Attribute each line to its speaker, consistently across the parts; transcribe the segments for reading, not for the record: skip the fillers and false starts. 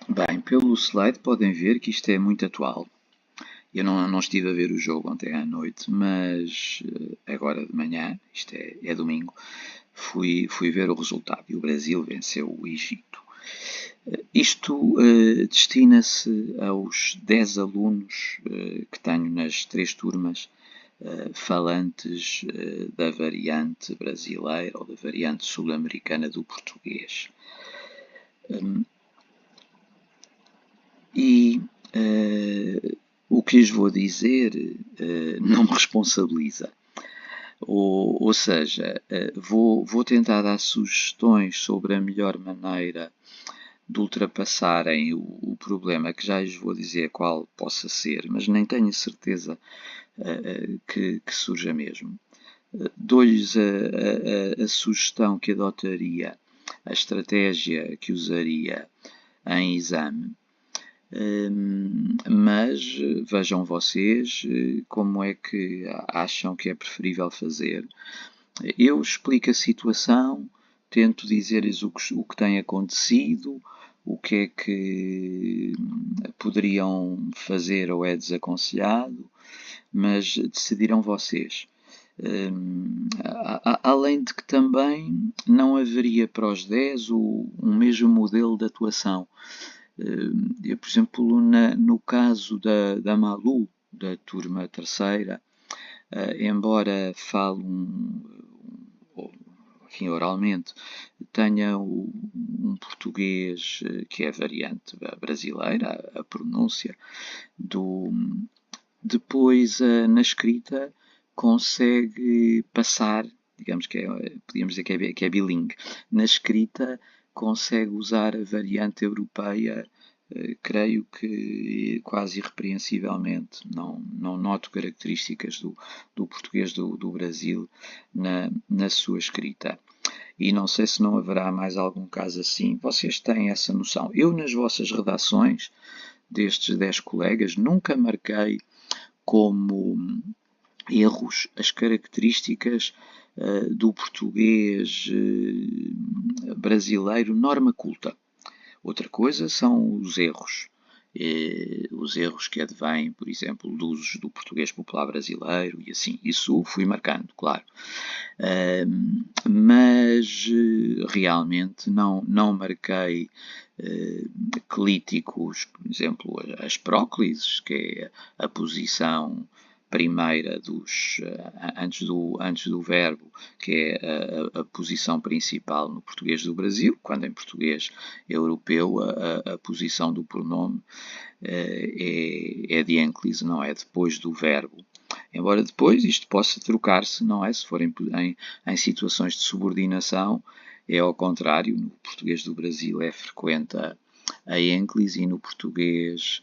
Speaker 1: Bem, pelo slide podem ver que isto é muito atual. Eu não estive a ver o jogo ontem à noite, mas agora de manhã, isto é domingo, fui ver o resultado e o Brasil venceu o Egito. Isto destina-se aos 10 alunos que tenho nas 3 turmas falantes da variante brasileira ou da variante sul-americana do português. E o que lhes vou dizer não me responsabiliza. Ou seja, vou tentar dar sugestões sobre a melhor maneira de ultrapassarem o problema, que já lhes vou dizer qual possa ser, mas nem tenho certeza que surja mesmo. Dou-lhes a sugestão que adotaria, a estratégia que usaria em exame, mas vejam vocês como é que acham que é preferível fazer. Eu explico a situação, tento dizer-lhes o que tem acontecido, o que é que poderiam fazer ou é desaconselhado, mas decidirão vocês. Além de que também não haveria para os 10 um mesmo modelo de atuação. Eu, por exemplo, no caso da Malu, da turma terceira, embora fale enfim, oralmente, tenha um português que é variante brasileira, a pronúncia, depois na escrita consegue passar, digamos que podíamos dizer que é bilingue, na escrita consegue usar a variante europeia, creio que quase irrepreensivelmente. Não noto características do português do Brasil na sua escrita. E não sei se não haverá mais algum caso assim. Vocês têm essa noção. Eu, nas vossas redações destes 10 colegas, nunca marquei como erros as características do português brasileiro norma culta. Outra coisa são os erros. Os erros que advêm, por exemplo, do uso do português popular brasileiro e assim. Isso fui marcando, claro. Mas realmente não marquei clíticos, por exemplo, as próclises, que é a posição primeira antes do verbo, que é a posição principal no português do Brasil, quando em português europeu a posição do pronome é de ênclise, não é depois do verbo. Embora depois isto possa trocar-se, não é? Se for em situações de subordinação, é ao contrário. No português do Brasil é frequente a ênclise e no português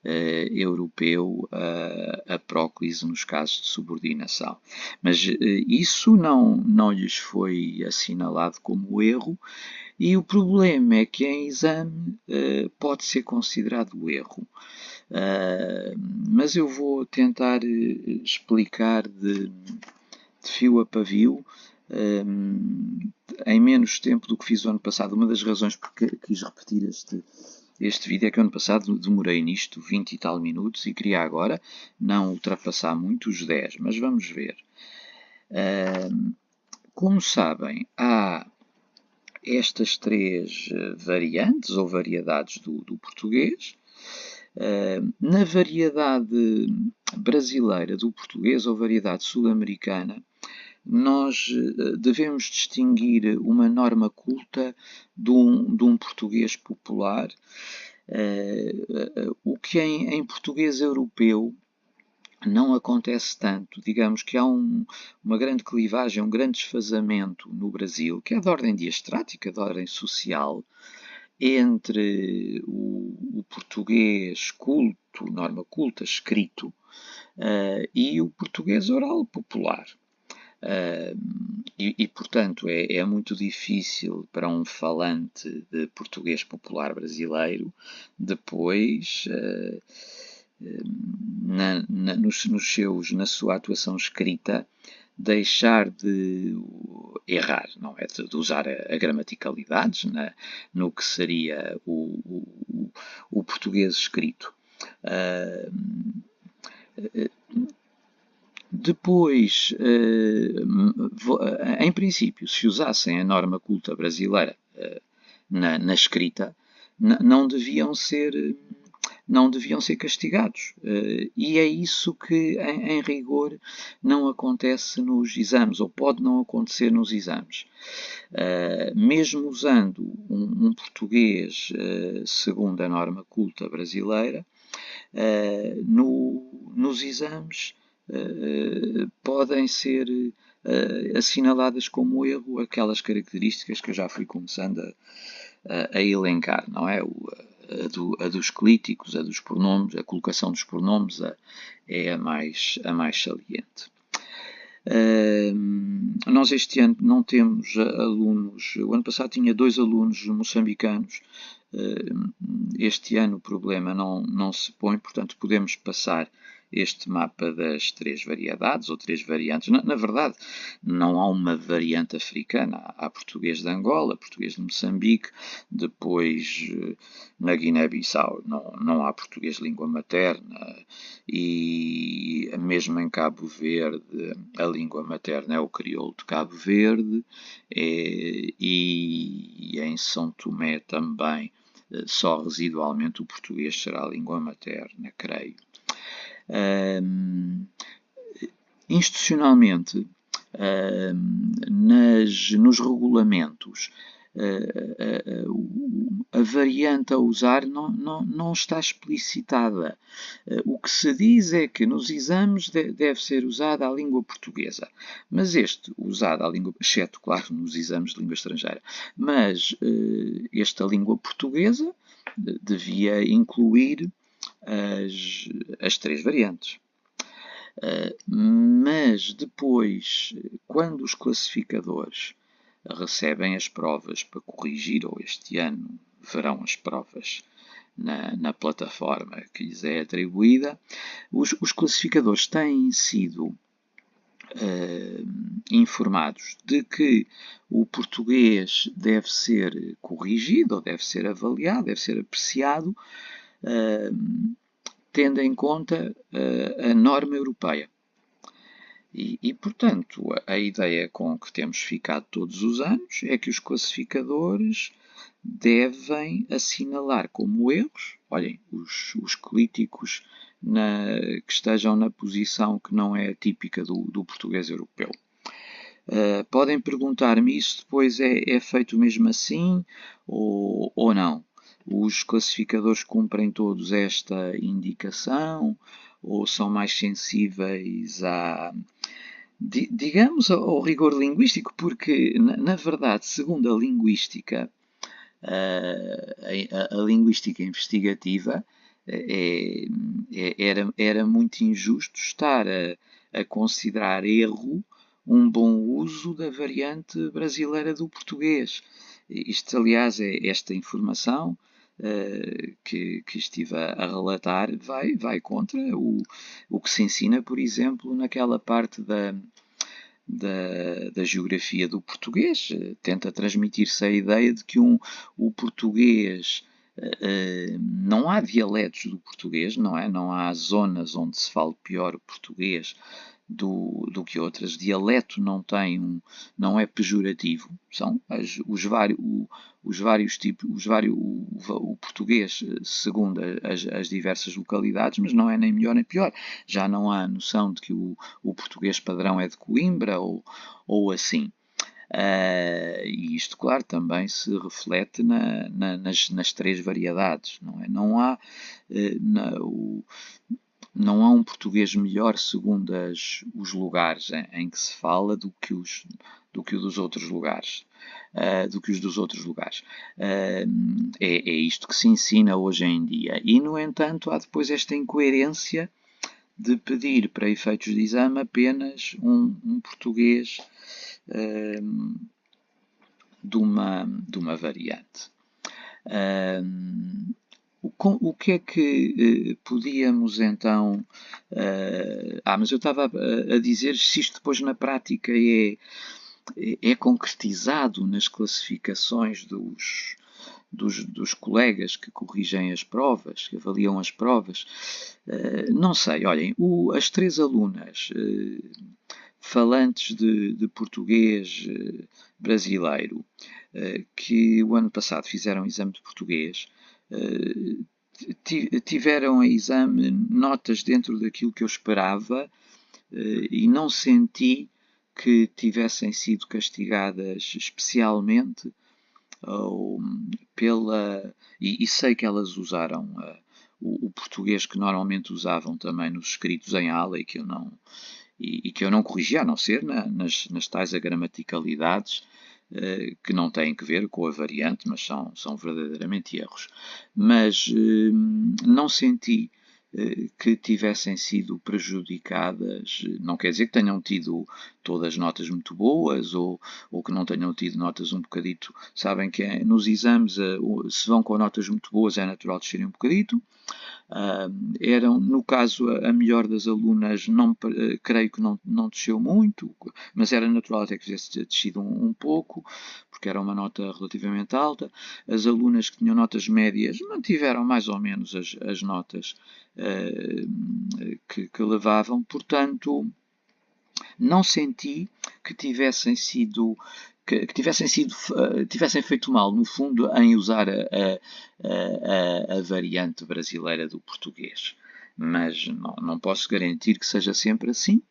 Speaker 1: europeu a próclise nos casos de subordinação. Mas isso não lhes foi assinalado como erro e o problema é que em exame pode ser considerado erro. Mas eu vou tentar explicar de fio a pavio em menos tempo do que fiz o ano passado. Uma das razões porque quis repetir este vídeo é que ano passado demorei nisto 20 e tal minutos e queria agora não ultrapassar muito os 10, mas vamos ver. Como sabem, há estas 3 variantes ou variedades do português. Na variedade brasileira do português ou variedade sul-americana, nós devemos distinguir uma norma culta de um português popular, o que em português europeu não acontece tanto. Digamos que há uma grande clivagem, um grande desfazamento no Brasil, que é de ordem diastrática, de ordem social, entre o português culto, norma culta, escrito, e o português oral popular. Portanto, é muito difícil para um falante de português popular brasileiro depois, na sua atuação escrita, deixar de errar, não é? De usar a gramaticalidades no que seria o português escrito. Depois, em princípio, se usassem a norma culta brasileira na escrita, não deviam ser castigados. E é isso que, em rigor, não acontece nos exames, ou pode não acontecer nos exames. Mesmo usando um português segundo a norma culta brasileira, nos exames podem ser assinaladas como erro aquelas características que eu já fui começando a elencar, não é? A dos clíticos, a dos pronomes, a colocação dos pronomes é a mais saliente. Nós este ano não temos alunos. O ano passado tinha 2 alunos moçambicanos. Este ano o problema não se põe, portanto podemos passar este mapa das 3 variedades ou 3 variantes. Na verdade, não há uma variante africana. Há português de Angola, português de Moçambique, depois na Guiné-Bissau não há português de língua materna e mesmo em Cabo Verde a língua materna é o crioulo de Cabo Verde e em São Tomé também só residualmente o português será a língua materna, creio. Institucionalmente, nos regulamentos, a variante a usar não está explicitada. O que se diz é que nos exames deve ser usada a língua portuguesa, mas usada a língua, exceto, claro, nos exames de língua estrangeira, mas esta língua portuguesa devia incluir as 3 variantes. Mas depois, quando os classificadores recebem as provas para corrigir, ou este ano verão as provas na plataforma que lhes é atribuída, os classificadores têm sido informados de que o português deve ser corrigido, ou deve ser avaliado, deve ser apreciado, tendo em conta a norma europeia. Portanto, a ideia com que temos ficado todos os anos é que os classificadores devem assinalar como erros, olhem, os clíticos que estejam na posição que não é típica do português europeu. Podem perguntar-me isso depois é feito mesmo assim ou não? Os classificadores cumprem todos esta indicação ou são mais sensíveis digamos, ao rigor linguístico? Porque, na verdade, segundo a linguística, a linguística investigativa, era muito injusto estar a considerar erro um bom uso da variante brasileira do português. Isto, aliás, esta informação que estive a relatar vai contra o que se ensina, por exemplo, naquela parte da geografia do português. Tenta transmitir-se a ideia de que o português não há dialetos do português, não é? Não há zonas onde se fale pior o português do que outras. Dialeto não é pejorativo, são os vários tipos, o português segundo as diversas localidades, mas não é nem melhor nem pior. Já não há noção de que o português padrão é de Coimbra ou assim. E isto, claro, também se reflete nas 3 variedades, não é? Não há um português melhor segundo os lugares em que se fala do que os dos outros lugares. É isto que se ensina hoje em dia. E, no entanto, há depois esta incoerência de pedir para efeitos de exame apenas um português de uma variante. o que é que podíamos então. Mas eu estava a dizer se isto depois na prática é concretizado nas classificações dos colegas que corrigem as provas, que avaliam as provas. Não sei, olhem, as 3 alunas falantes de português brasileiro que o ano passado fizeram exame de português tiveram a exame notas dentro daquilo que eu esperava e não senti que tivessem sido castigadas especialmente ou e sei que elas usaram o português que normalmente usavam também nos escritos em aula e que eu não corrigia, a não ser nas tais agramaticalidades que não têm que ver com a variante, mas são verdadeiramente erros. Mas não senti que tivessem sido prejudicadas, não quer dizer que tenham tido todas notas muito boas ou que não tenham tido notas um bocadito. Sabem que nos exames, se vão com notas muito boas, é natural descerem um bocadito. Eram, no caso, a melhor das alunas, creio que não desceu muito, mas era natural até que tivesse descido um pouco, porque era uma nota relativamente alta. As alunas que tinham notas médias mantiveram mais ou menos as notas que levavam, portanto, não senti que tivessem feito mal, no fundo, em usar a variante brasileira do português. Mas não posso garantir que seja sempre assim.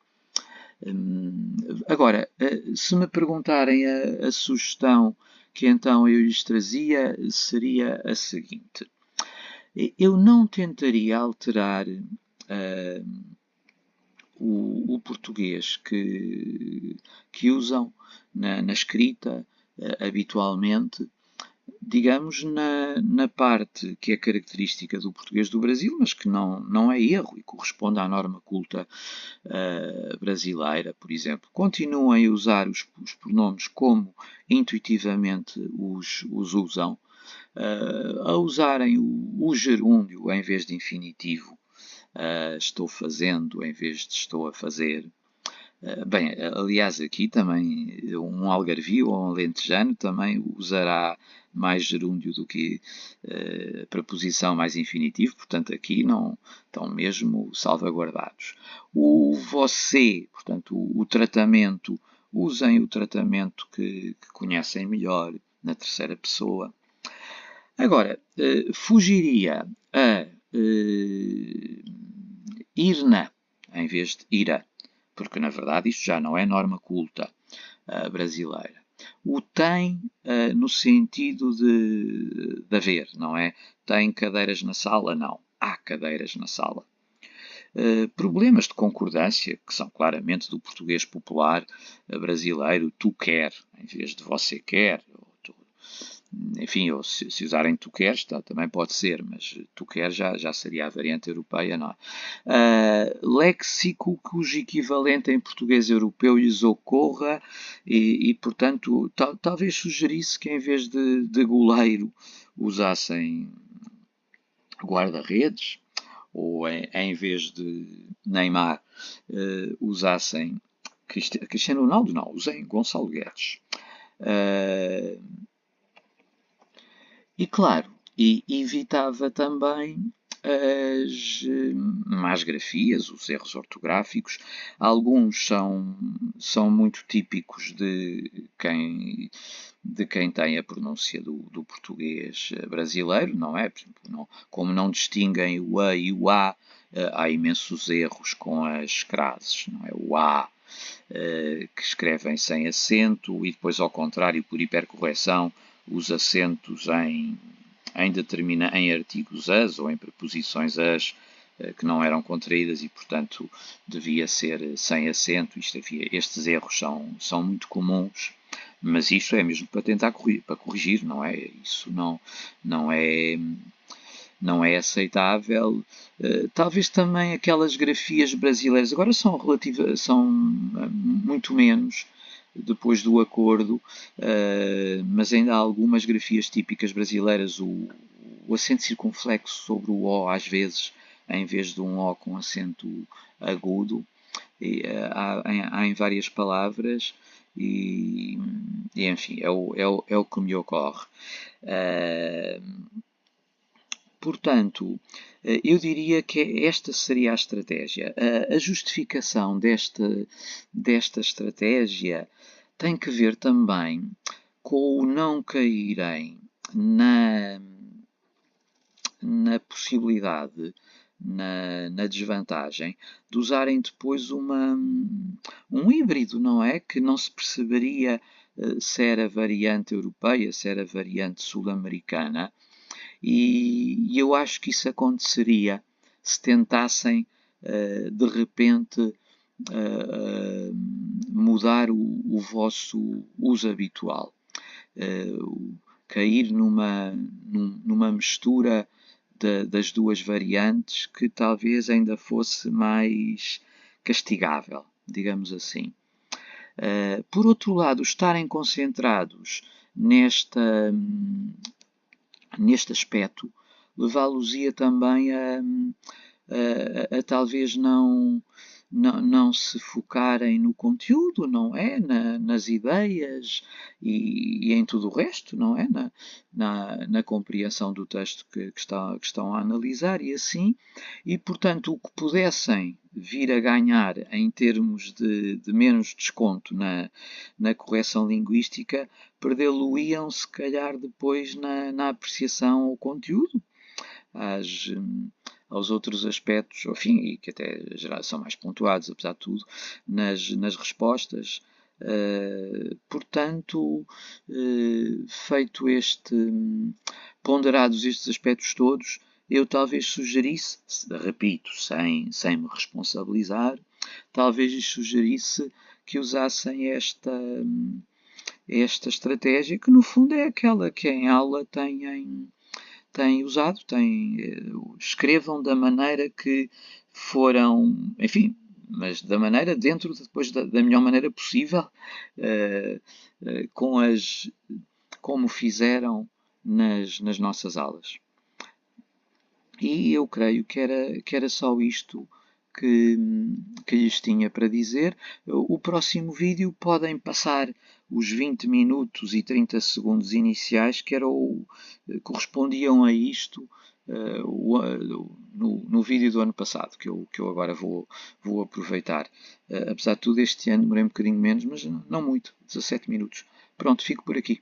Speaker 1: Agora, se me perguntarem a sugestão que então eu lhes trazia, seria a seguinte. Eu não tentaria alterar o português que usam na escrita habitualmente, digamos, na parte que é característica do português do Brasil, mas que não é erro e corresponde à norma culta brasileira, por exemplo. Continuem a usar os pronomes como intuitivamente os usam, a usarem o gerúndio em vez de infinitivo. Estou fazendo em vez de estou a fazer. Bem, aliás, aqui também um algarvio ou um alentejano também usará mais gerúndio do que preposição mais infinitivo, portanto aqui não estão mesmo salvaguardados. O você, portanto o tratamento, usem o tratamento que conhecem melhor na terceira pessoa. Agora, fugiria a irna em vez de ira, porque na verdade isto já não é norma culta brasileira. O tem no sentido de haver, não é? Tem cadeiras na sala? Não. Há cadeiras na sala. Problemas de concordância, que são claramente do português popular brasileiro, tu quer, em vez de você quer, enfim, ou se usarem tu queres, também pode ser, mas tu queres já seria a variante europeia, não é? Léxico cujo equivalente em português europeu lhes ocorra e portanto, talvez sugerisse que em vez de goleiro usassem guarda-redes, ou em vez de Neymar usassem Cristiano Ronaldo, não, usem Gonçalo Guedes. E claro, evitava também as más grafias, os erros ortográficos. Alguns são muito típicos de quem tem a pronúncia do português brasileiro, não é? Por exemplo, como não distinguem o A e o A, há imensos erros com as crases, não é? O A que escrevem sem acento e depois, ao contrário, por hipercorreção, os acentos em artigos as ou em preposições as que não eram contraídas e, portanto, devia ser sem acento. Estes erros são muito comuns, mas isto é mesmo para tentar corrigir, não é? Isso não é aceitável. Talvez também aquelas grafias brasileiras, agora são muito menos, depois do acordo, mas ainda há algumas grafias típicas brasileiras, o o acento circunflexo sobre o O, às vezes, em vez de um O com acento agudo. E, há em várias palavras e enfim, é o que me ocorre. Portanto, eu diria que esta seria a estratégia. A justificação desta estratégia tem que ver também com o não caírem na possibilidade, na desvantagem, de usarem depois um híbrido, não é? Que não se perceberia se era variante europeia, se era variante sul-americana. E eu acho que isso aconteceria se tentassem, de repente, mudar o vosso uso habitual. Cair numa mistura das duas variantes que talvez ainda fosse mais castigável, digamos assim. Por outro lado, estarem concentrados neste aspecto, levá-los-ia também a talvez não se focarem no conteúdo, não é? Nas ideias e em tudo o resto, não é? Na compreensão do texto que estão a analisar e assim. E, portanto, o que pudessem vir a ganhar em termos de menos desconto na correção linguística, perdê-lo-iam, se calhar, depois na apreciação ao conteúdo, aos outros aspectos, enfim, e que até já são mais pontuados, apesar de tudo, nas respostas. Portanto, feito ponderados estes aspectos todos, eu talvez sugerisse, repito, sem me responsabilizar, talvez lhes sugerisse que usassem esta estratégia, que no fundo é aquela que em aula têm usado, escrevam da maneira que foram, enfim, mas da maneira dentro depois da melhor maneira possível, como fizeram nas nossas aulas. E eu creio que era só isto que lhes tinha para dizer. O próximo vídeo podem passar os 20 minutos e 30 segundos iniciais, que correspondiam a isto no vídeo do ano passado, que eu agora vou aproveitar. Apesar de tudo, este ano demorei um bocadinho menos, mas não muito, 17 minutos. Pronto, fico por aqui.